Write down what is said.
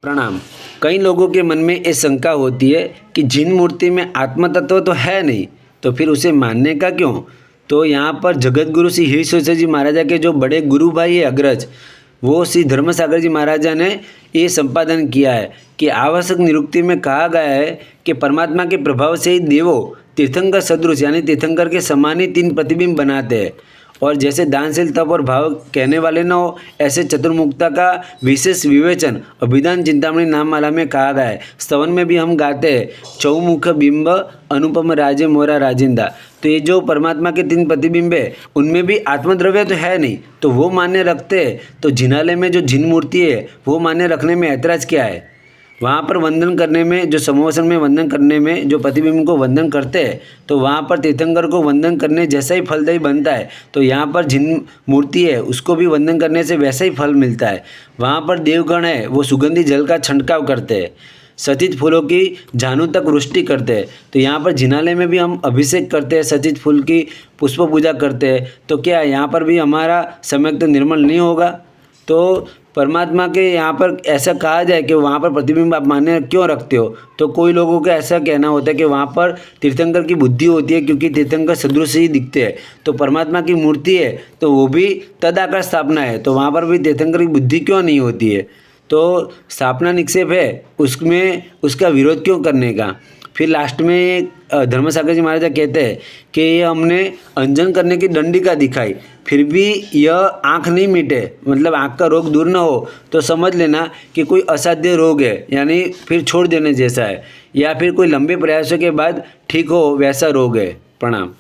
प्रणाम। कई लोगों के मन में ये शंका होती है कि जिन मूर्ति में आत्म तत्व तो है नहीं, तो फिर उसे मानने का क्यों। तो यहाँ पर जगत गुरु श्री हीरशेषर जी महाराजा के जो बड़े गुरु भाई है अग्रज, वो श्री धर्मसागर जी महाराजा ने ये संपादन किया है कि आवश्यक निरुक्ति में कहा गया है कि परमात्मा के प्रभाव से ही देवो तीर्थंकर सदृश यानी तीर्थंकर के समान ही 3 प्रतिबिंब बनाते हैं। और जैसे दानशील तप और भाव कहने वाले न हो, ऐसे चतुर्मुखता का विशेष विवेचन अभिधान चिंतामणि नाममाला में कहा गया है। स्तवन में भी हम गाते हैं, चौमुख बिंब अनुपम राजे मोरा राजिंदा। तो ये जो परमात्मा के 3 प्रतिबिंब है, उनमें भी आत्मद्रव्य तो है नहीं, तो वो मान्य रखते हैं। तो जिनालय में जो जिन मूर्ति है वो मान्य रखने में ऐतराज़ क्या है। वहाँ पर वंदन करने में, जो समोसन में वंदन करने में जो प्रतिबिंब को वंदन करते हैं, तो वहाँ पर तीर्थंकर को वंदन करने जैसा ही फलदायी बनता है। तो यहाँ पर जिन मूर्ति है उसको भी वंदन करने से वैसा ही फल मिलता है। वहाँ पर देवगण है वो सुगंधी जल का छिड़काव करते हैं, सचित फूलों की झानू तक वृष्टि करते हैं। तो यहाँ पर जिनालय में भी हम अभिषेक करते हैं, सचित फूल की पुष्प पूजा करते हैं। तो क्या यहाँ पर भी हमारा सम्यक तो निर्मल नहीं होगा। तो परमात्मा के यहाँ पर ऐसा कहा जाए कि वहाँ पर प्रतिबिंब आप मान्य क्यों रखते हो, तो कोई लोगों का ऐसा कहना होता है कि वहाँ पर तीर्थंकर की बुद्धि होती है, क्योंकि तीर्थंकर सदृश ही दिखते हैं। तो परमात्मा की मूर्ति है तो वो भी तदाकार स्थापना है, तो वहाँ पर भी तीर्थंकर की बुद्धि क्यों नहीं होती है। तो स्थापना निक्षेप है, उसमें उसका विरोध क्यों करने का। फिर लास्ट में धर्मसागर जी महाराजा कहते हैं कि ये हमने अंजन करने की दंडिका दिखाई, फिर भी यह आँख नहीं मिटे, मतलब आँख का रोग दूर न हो, तो समझ लेना कि कोई असाध्य रोग है, यानी फिर छोड़ देने जैसा है, या फिर कोई लंबे प्रयासों के बाद ठीक हो वैसा रोग है। प्रणाम।